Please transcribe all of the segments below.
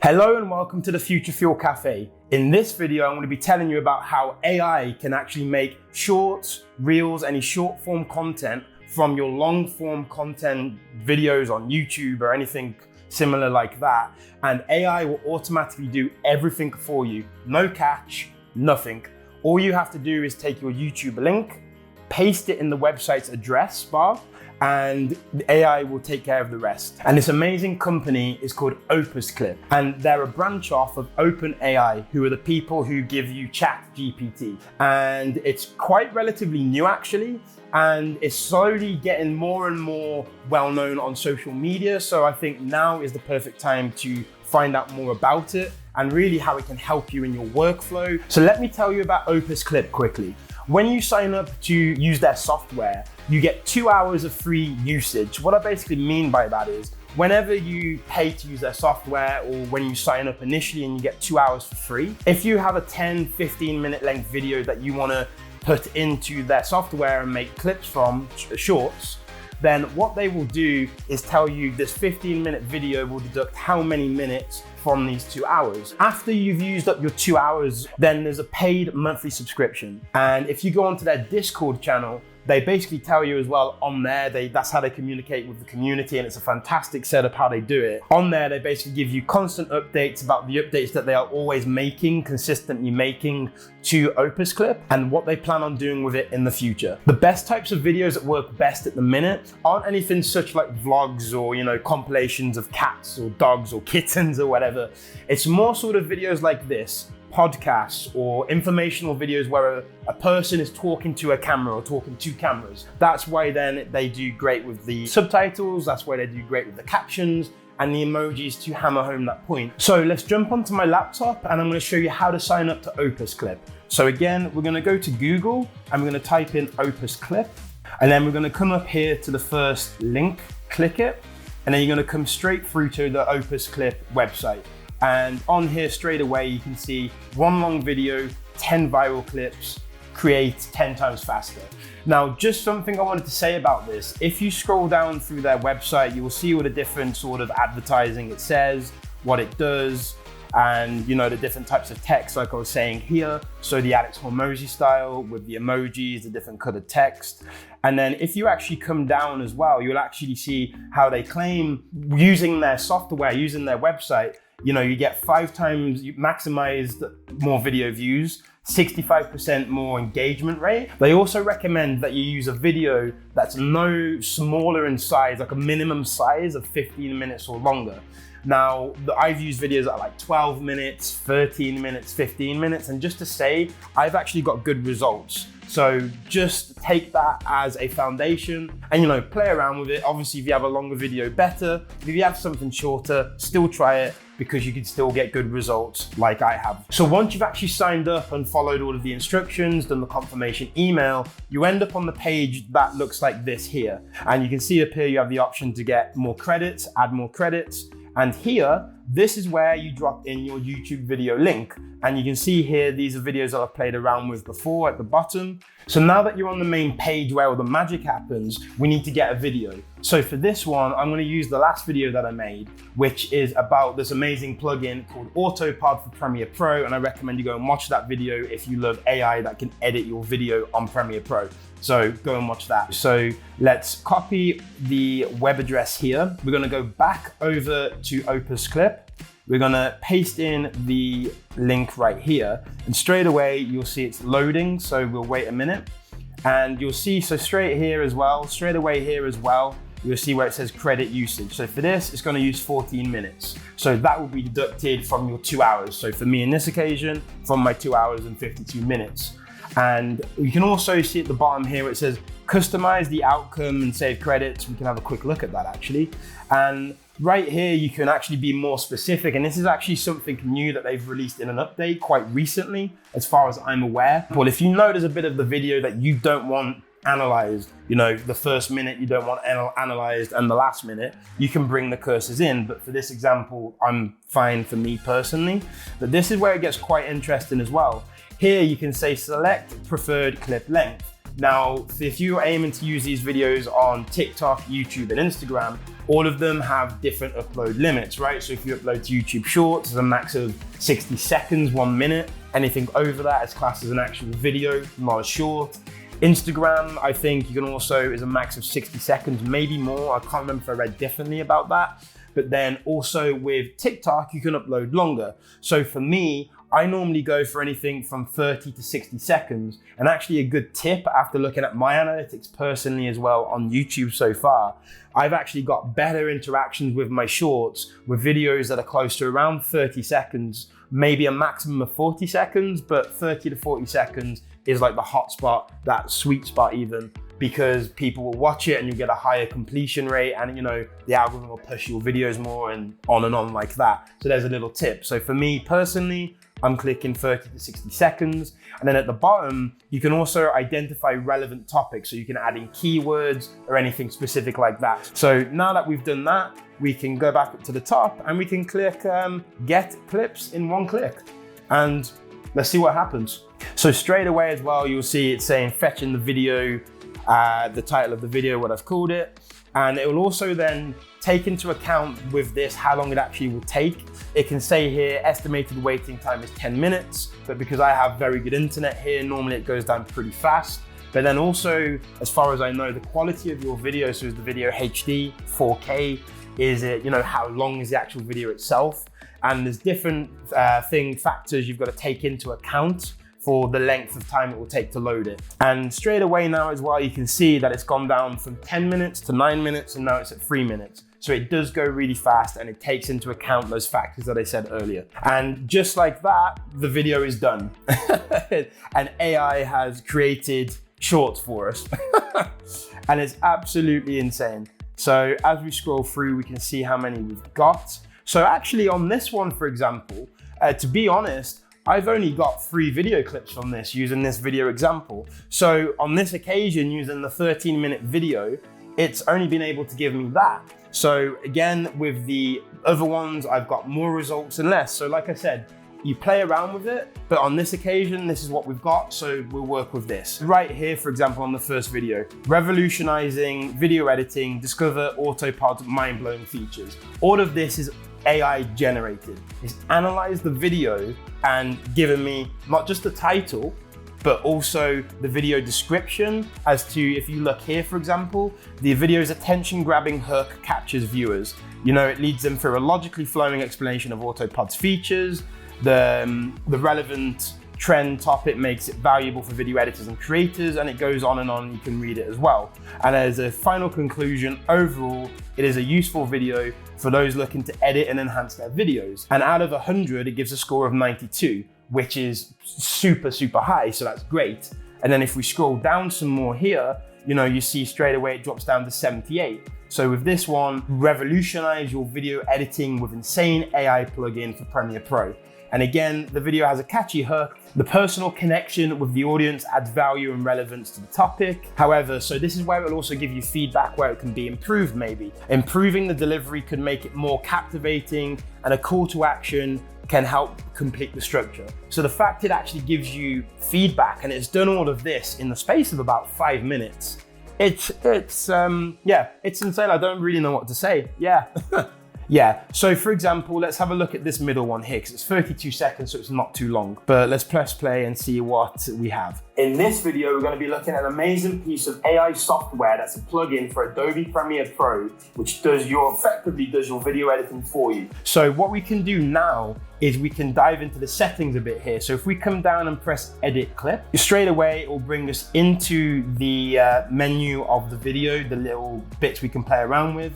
Hello and welcome to the Future Fuel Cafe. In this video, I'm going to be telling you about how AI can actually make shorts, reels, any short form content from your long form content videos on YouTube or anything similar like that. And AI will automatically do everything for you. No catch, nothing. All you have to do is take your YouTube link, paste it in the website's address bar, and the AI will take care of the rest. And this amazing company is called Opus Clip, and they're a branch off of OpenAI, who are the people who give you ChatGPT. And it's quite relatively new actually, and it's slowly getting more and more well-known on social media. So I think now is the perfect time to find out more about it and really how it can help you in your workflow. So let me tell you about Opus Clip quickly. When you sign up to use their software, you get 2 hours of free usage. What I basically mean by that is whenever you pay to use their software or when you sign up initially and you get 2 hours for free, if you have a 10-15 minute length video that you want to put into their software and make clips from, shorts, then what they will do is tell you this 15-minute video will deduct how many minutes from these 2 hours. After you've used up your 2 hours, then there's a paid monthly subscription. And if you go onto their Discord channel, they basically tell you as well on there, that's how they communicate with the community, and it's a fantastic setup how they do it. On there, they basically give you constant updates about the updates that they are always making, consistently making to Opus Clip and what they plan on doing with it in the future. The best types of videos that work best at the minute aren't anything such like vlogs or, compilations of cats or dogs or kittens or whatever. It's more sort of videos like this, podcasts or informational videos where a person is talking to a camera or talking to cameras. That's why then they do great with the subtitles, that's why they do great with the captions and the emojis to hammer home that point. So let's jump onto my laptop and I'm going to show you how to sign up to Opus Clip. So again, we're going to go to Google and we're going to type in Opus Clip, and then we're going to come up here to the first link, click it, and then you're going to come straight through to the Opus Clip website. And on here straight away, you can see one long video, 10 viral clips, create 10 times faster. Now, just something I wanted to say about this. If you scroll down through their website, you will see all the different sort of advertising it says, what it does, and the different types of text like I was saying here. So the Alex Hormozy style with the emojis, the different colored text. And then if you actually come down as well, you'll actually see how they claim using their software, using their website, you get 5 times maximized more video views, 65% more engagement rate. They also recommend that you use a video that's no smaller in size, like a minimum size of 15 minutes or longer. Now, I've used videos that are like 12 minutes, 13 minutes, 15 minutes, and just to say, I've actually got good results. So just take that as a foundation and play around with it. Obviously, if you have a longer video, better. If you have something shorter, still try it because you can still get good results like I have. So once you've actually signed up and followed all of the instructions, done the confirmation email, you end up on the page that looks like this here. And you can see up here, you have the option to get more credits, add more credits. And here, this is where you drop in your YouTube video link. And you can see here, these are videos that I've played around with before at the bottom. So now that you're on the main page where all the magic happens, we need to get a video. So for this one, I'm going to use the last video that I made, which is about this amazing plugin called Autopod for Premiere Pro. And I recommend you go and watch that video if you love AI that can edit your video on Premiere Pro. So go and watch that. So let's copy the web address here. We're going to go back over to Opus Clip. We're going to paste in the link right here, and straight away you'll see it's loading. So we'll wait a minute and you'll see, so straight away here as well, you'll see where it says credit usage. So for this, it's going to use 14 minutes. So that will be deducted from your 2 hours. So for me in this occasion, from my 2 hours and 52 minutes. And you can also see at the bottom here where it says customize the outcome and save credits. We can have a quick look at that actually. And right here, you can actually be more specific. And this is actually something new that they've released in an update quite recently, as far as I'm aware. Well, if you know there's a bit of the video that you don't want analyzed, the first minute you don't want analyzed and the last minute, you can bring the cursors in. But for this example, I'm fine for me personally. But this is where it gets quite interesting as well. Here you can say select preferred clip length. Now, if you're aiming to use these videos on TikTok, YouTube, and Instagram, all of them have different upload limits, right? So if you upload to YouTube Shorts, there's a max of 60 seconds, 1 minute. Anything over that is classed as an actual video, not a short. Instagram, I think you can also, is a max of 60 seconds, maybe more. I can't remember if I read differently about that. But then also with TikTok, you can upload longer. So for me, I normally go for anything from 30 to 60 seconds. And actually a good tip after looking at my analytics personally as well on YouTube so far, I've actually got better interactions with my shorts with videos that are close to around 30 seconds, maybe a maximum of 40 seconds, but 30 to 40 seconds is like the hot spot, that sweet spot even, because people will watch it and you get a higher completion rate, and the algorithm will push your videos more and on like that. So there's a little tip. So for me personally, I'm clicking 30 to 60 seconds. And then at the bottom, you can also identify relevant topics. So you can add in keywords or anything specific like that. So now that we've done that, we can go back up to the top and we can click get clips in one click. And let's see what happens. So straight away as well, you'll see it's saying fetching the video, the title of the video, what I've called it. And it will also then take into account with this how long it actually will take. It can say here, estimated waiting time is 10 minutes, but because I have very good internet here, normally it goes down pretty fast. But then also, as far as I know, the quality of your video, so is the video HD, 4K, is it, how long is the actual video itself? And there's different factors you've got to take into account for the length of time it will take to load it. And straight away now as well, you can see that it's gone down from 10 minutes to 9 minutes, and now it's at 3 minutes. So it does go really fast and it takes into account those factors that I said earlier. And just like that, the video is done. And AI has created shorts for us. And it's absolutely insane. So as we scroll through, we can see how many we've got. So actually on this one, for example, to be honest, I've only got 3 video clips from this using this video example. So on this occasion, using the 13-minute video, it's only been able to give me that. So again, with the other ones, I've got more results and less. So like I said, you play around with it, but on this occasion, this is what we've got, so we'll work with this. Right here, for example, on the first video, revolutionizing video editing, discover Autopod's mind-blowing features. All of this is AI generated. It's analyzed the video and given me not just the title, but also the video description as to, if you look here, for example, the video's attention-grabbing hook captures viewers. It leads them through a logically flowing explanation of Autopod's features. The relevant trend topic makes it valuable for video editors and creators, and it goes on and on. You can read it as well. And as a final conclusion, overall, it is a useful video for those looking to edit and enhance their videos. And out of 100, it gives a score of 92, which is super, super high, so that's great. And then if we scroll down some more here, you see straight away it drops down to 78. So with this one, revolutionize your video editing with insane AI plugin for Premiere Pro. And again, the video has a catchy hook. The personal connection with the audience adds value and relevance to the topic. However, so this is where it'll also give you feedback where it can be improved maybe. Improving the delivery could make it more captivating, and a call to action can help complete the structure. So the fact it actually gives you feedback and it's done all of this in the space of about 5 minutes, it's insane. I don't really know what to say. Yeah, so for example, let's have a look at this middle one here, because it's 32 seconds, so it's not too long. But let's press play and see what we have. In this video, we're going to be looking at an amazing piece of AI software that's a plugin for Adobe Premiere Pro, which effectively does your video editing for you. So what we can do now is we can dive into the settings a bit here. So if we come down and press edit clip, straight away it will bring us into the menu of the video, the little bits we can play around with.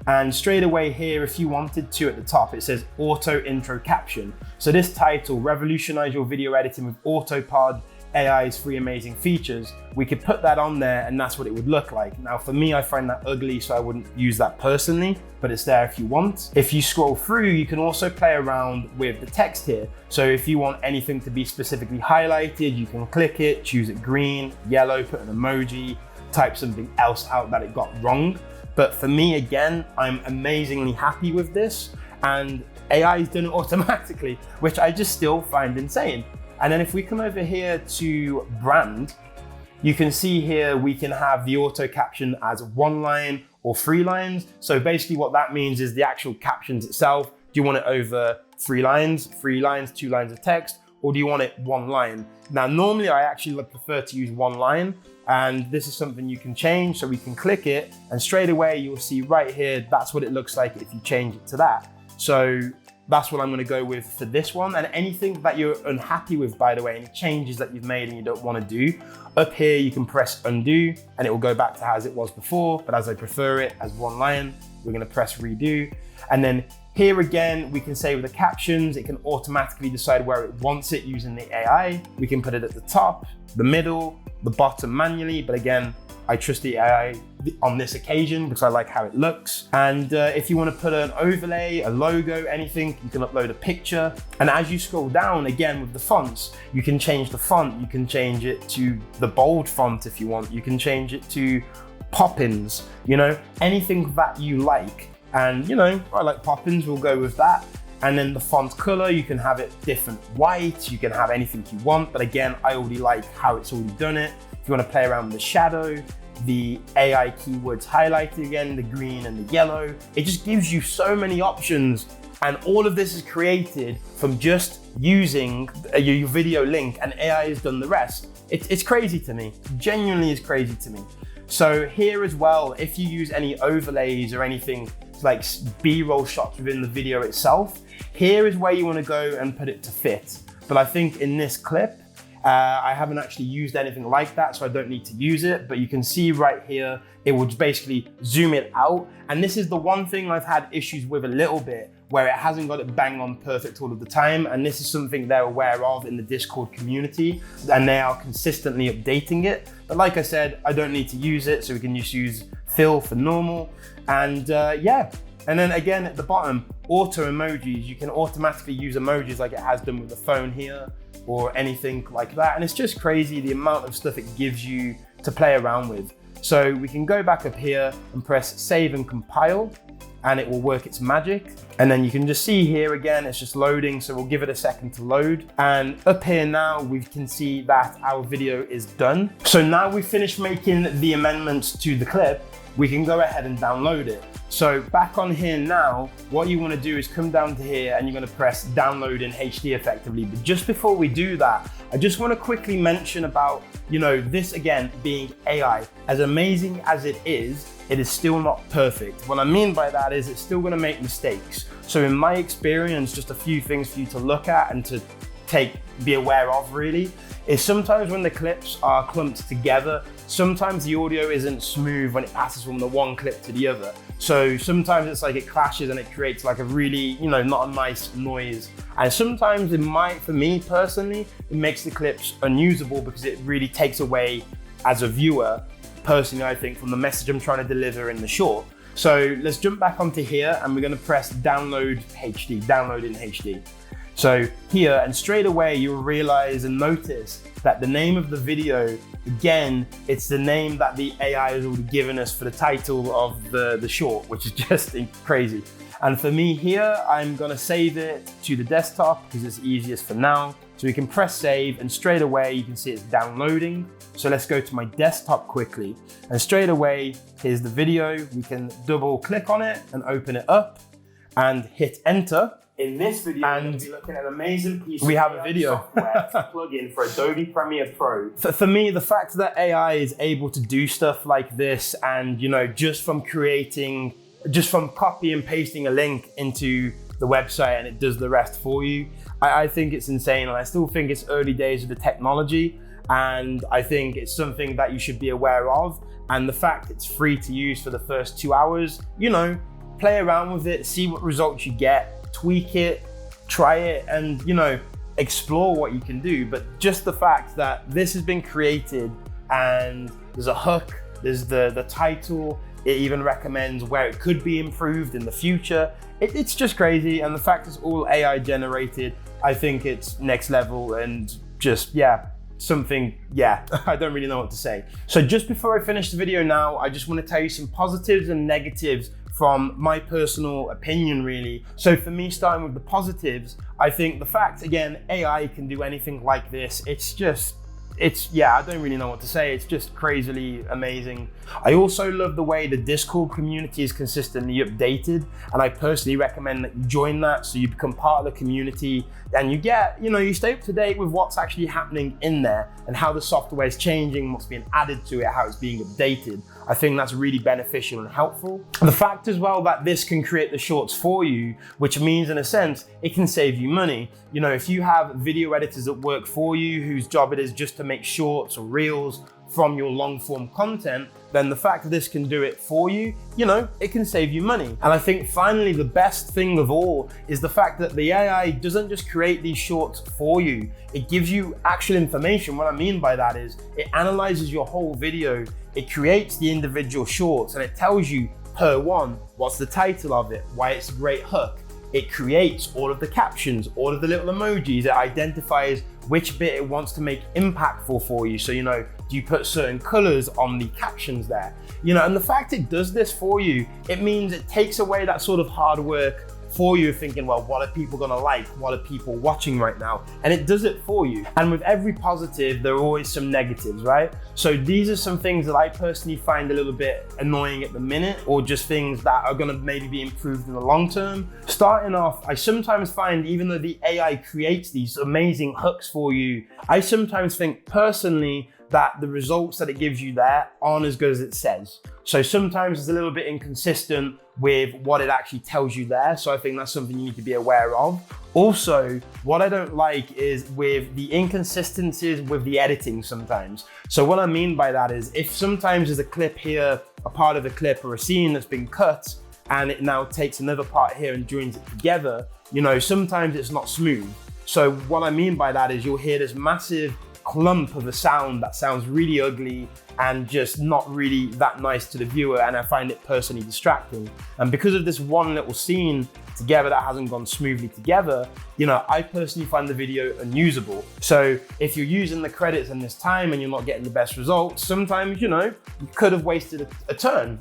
And straight away here, if you wanted to, at the top, it says auto intro caption. So this title, revolutionize your video editing with Autopod, AI's 3 amazing features, we could put that on there and that's what it would look like. Now for me, I find that ugly, so I wouldn't use that personally, but it's there if you want. If you scroll through, you can also play around with the text here. So if you want anything to be specifically highlighted, you can click it, choose it green, yellow, put an emoji, type something else out that it got wrong. But for me, again, I'm amazingly happy with this, and AI is doing it automatically, which I just still find insane. And then if we come over here to brand, You can see here, we can have the auto caption as 1 line or 3 lines. So basically what that means is the actual captions itself. Do you want it over 3 lines, 2 lines of text, or do you want it 1 line? Now, normally I actually prefer to use 1 line, and this is something you can change. So we can click it and straight away you'll see right here, that's what it looks like if you change it to that. So that's what I'm gonna go with for this one. And anything that you're unhappy with, by the way, any changes that you've made and you don't wanna do, up here you can press undo and it will go back to as it was before, but as I prefer it as 1 line, we're gonna press redo. And then here again, we can say with the captions, it can automatically decide where it wants it using the AI. We can put it at the top, the middle, the bottom manually, but again, I trust the AI on this occasion because I like how it looks. And if you want to put an overlay, a logo, anything, you can upload a picture. And as you scroll down again with the fonts, you can change the font. You can change it to the bold font if you want. You can change it to Poppins, you know, anything that you like. And you know, I like Poppins, we'll go with that. And then the font color, you can have it different white, you can have anything you want. But again, I already like how it's already done it. If you want to play around with the shadow, the AI keywords highlighted again, the green and the yellow, it just gives you so many options. And all of this is created from just using your video link, and AI has done the rest. It's crazy to me, genuinely is crazy to me. So here as well, if you use any overlays or anything like B-roll shots within the video itself, here is where you want to go and put it to fit. But I think in this clip, I haven't actually used anything like that, so I don't need to use it. But you can see right here, it will basically zoom it out. And this is the one thing I've had issues with a little bit, where it hasn't got it bang on perfect all of the time. And this is something they're aware of in the Discord community, and they are consistently updating it. But like I said, I don't need to use it, so we can just use fill for normal. And yeah. And then again, at the bottom, auto emojis. You can automatically use emojis like it has done with the phone here or anything like that. And it's just crazy the amount of stuff it gives you to play around with. So we can go back up here and press save and compile, and it will work its magic. And then you can just see here again, it's just loading. So we'll give it a second to load. And up here now, we can see that our video is done. So now we've finished making the amendments to the clip, we can go ahead and download it. So back on here now, what you want to do is come down to here and you're going to press download in HD effectively. But just before we do that, I just want to quickly mention about, you know, this again being AI. As amazing as it is still not perfect. What I mean by that is it's still going to make mistakes. So in my experience, just a few things for you to look at and to be aware of really, is sometimes when the clips are clumped together, sometimes the audio isn't smooth when it passes from the one clip to the other. So sometimes it's like it clashes and it creates like a really, you know, not a nice noise. And sometimes it might, for me personally, it makes the clips unusable because it really takes away as a viewer, personally, I think, from the message I'm trying to deliver in the short. So let's jump back onto here and we're gonna press download HD, download in HD. So here, and straight away you'll realize and notice that the name of the video, again, it's the name that the AI has already given us for the title of the short, which is just crazy. And for me here, I'm gonna save it to the desktop because it's easiest for now. So we can press save and straight away you can see it's downloading. So let's go to my desktop quickly. And straight away, here's the video. We can double click on it and open it up and hit enter. In this video, we're going to be looking at an amazing piece of software plugin for Adobe Premiere Pro. For me, the fact that AI is able to do stuff like this and, you know, just from copy and pasting a link into the website and it does the rest for you, I think it's insane. And I still think it's early days of the technology. And I think it's something that you should be aware of. And the fact it's free to use for the first 2 hours, you know, play around with it, see what results you get. Tweak it, try it, and you know, explore what you can do. But just the fact that this has been created and there's a hook, there's the title, it even recommends where it could be improved in the future. It's just crazy. And the fact it's all AI generated, I think it's next level and just, yeah, something, yeah, I don't really know what to say. So just before I finish the video now, I just want to tell you some positives and negatives from my personal opinion, really. So for me, starting with the positives, I think the fact, again, AI can do anything like this, it's yeah, I don't really know what to say. It's just crazily amazing. I also love the way the Discord community is consistently updated, and I personally recommend that you join that so you become part of the community and you get, you stay up to date with what's actually happening in there and how the software is changing, what's being added to it, how it's being updated. I think that's really beneficial and helpful. The fact as well that this can create the shorts for you, which means in a sense, it can save you money. If you have video editors that work for you, whose job it is just to make shorts or reels from your long form content, then the fact that this can do it for you, it can save you money. And I think finally, the best thing of all is the fact that the AI doesn't just create these shorts for you, it gives you actual information. What I mean by that is it analyzes your whole video, it creates the individual shorts, and it tells you per one, what's the title of it, why it's a great hook. It creates all of the captions, all of the little emojis. It identifies which bit it wants to make impactful for you. So, do you put certain colors on the captions there? And the fact it does this for you, it means it takes away that sort of hard work for you thinking, well, what are people gonna like? What are people watching right now? And it does it for you. And with every positive, there are always some negatives, right? So these are some things that I personally find a little bit annoying at the minute, or just things that are gonna maybe be improved in the long term. Starting off, I sometimes find, even though the AI creates these amazing hooks for you, I sometimes think personally that the results that it gives you there aren't as good as it says. So sometimes it's a little bit inconsistent with what it actually tells you there. So I think that's something you need to be aware of. Also, what I don't like is with the inconsistencies with the editing sometimes. So what I mean by that is if sometimes there's a clip here, a part of a clip or a scene that's been cut, and it now takes another part here and joins it together, sometimes it's not smooth. So what I mean by that is you'll hear this massive clump of a sound that sounds really ugly and just not really that nice to the viewer, and I find it personally distracting. And because of this one little scene together that hasn't gone smoothly together, I personally find the video unusable. So if you're using the credits in this time and you're not getting the best results, sometimes, you could have wasted a turn,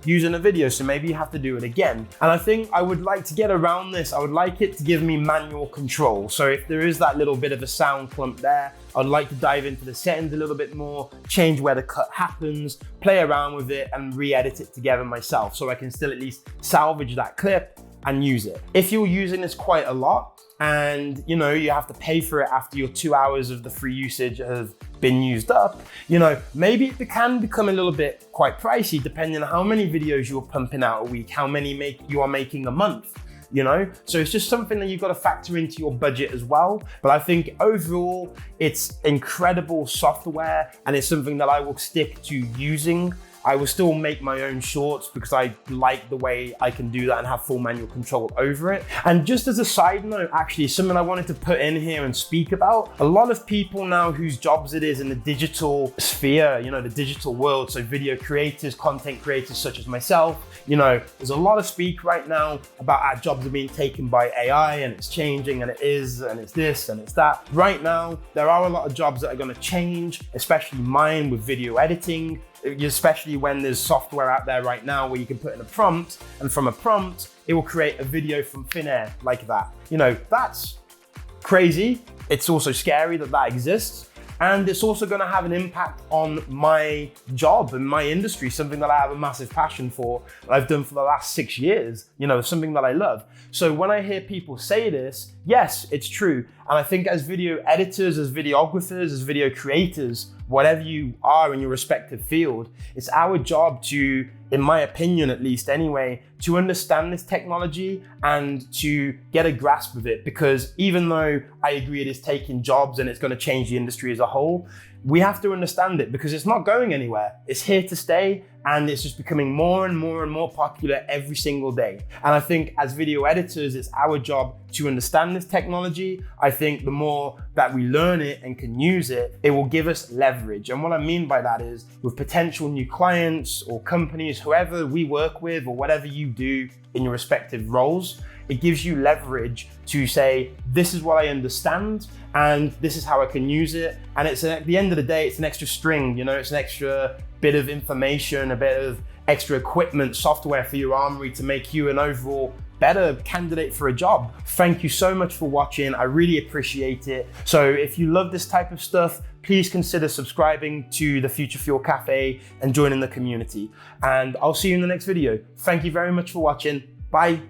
using a video. So maybe you have to do it again. And I think I would like to get around this. I would like it to give me manual control. So if there is that little bit of a sound clump there, I'd like to dive into the settings a little bit more, change where the cut happens, play around with it and re-edit it together myself so I can still at least salvage that clip and use it. If you're using this quite a lot and you have to pay for it after your 2 hours of the free usage have been used up, maybe it can become a little bit quite pricey depending on how many videos you're pumping out a week, how many you are making a month. So it's just something that you've got to factor into your budget as well. But I think overall, it's incredible software and it's something that I will stick to using. I will still make my own shorts because I like the way I can do that and have full manual control over it. And just as a side note, actually, something I wanted to put in here and speak about, a lot of people now whose jobs it is in the digital sphere, the digital world, so video creators, content creators such as myself, there's a lot of speak right now about our jobs are being taken by AI and it's changing and it is and it's this and it's that. Right now, there are a lot of jobs that are going to change, especially mine with video editing, especially when there's software out there right now where you can put in a prompt and from a prompt, it will create a video from thin air like that. That's crazy. It's also scary that that exists. And it's also going to have an impact on my job and my industry, something that I have a massive passion for, that I've done for the last 6 years, something that I love. So when I hear people say this, yes, it's true. And I think as video editors, as videographers, as video creators, whatever you are in your respective field, it's our job to, in my opinion at least anyway, to understand this technology and to get a grasp of it. Because even though I agree it is taking jobs and it's going to change the industry as a whole, we have to understand it because it's not going anywhere. It's here to stay and it's just becoming more and more and more popular every single day. And I think as video editors, it's our job to understand this technology. I think the more that we learn it and can use it, it will give us leverage. And what I mean by that is with potential new clients or companies, whoever we work with or whatever you do in your respective roles, it gives you leverage to say, this is what I understand and this is how I can use it. And it's at the end of the day, it's an extra string, it's an extra bit of information, a bit of extra equipment, software for your armory to make you an overall better candidate for a job. Thank you so much for watching. I really appreciate it. So if you love this type of stuff, please consider subscribing to the Future Fuel Cafe and joining the community. And I'll see you in the next video. Thank you very much for watching. Bye.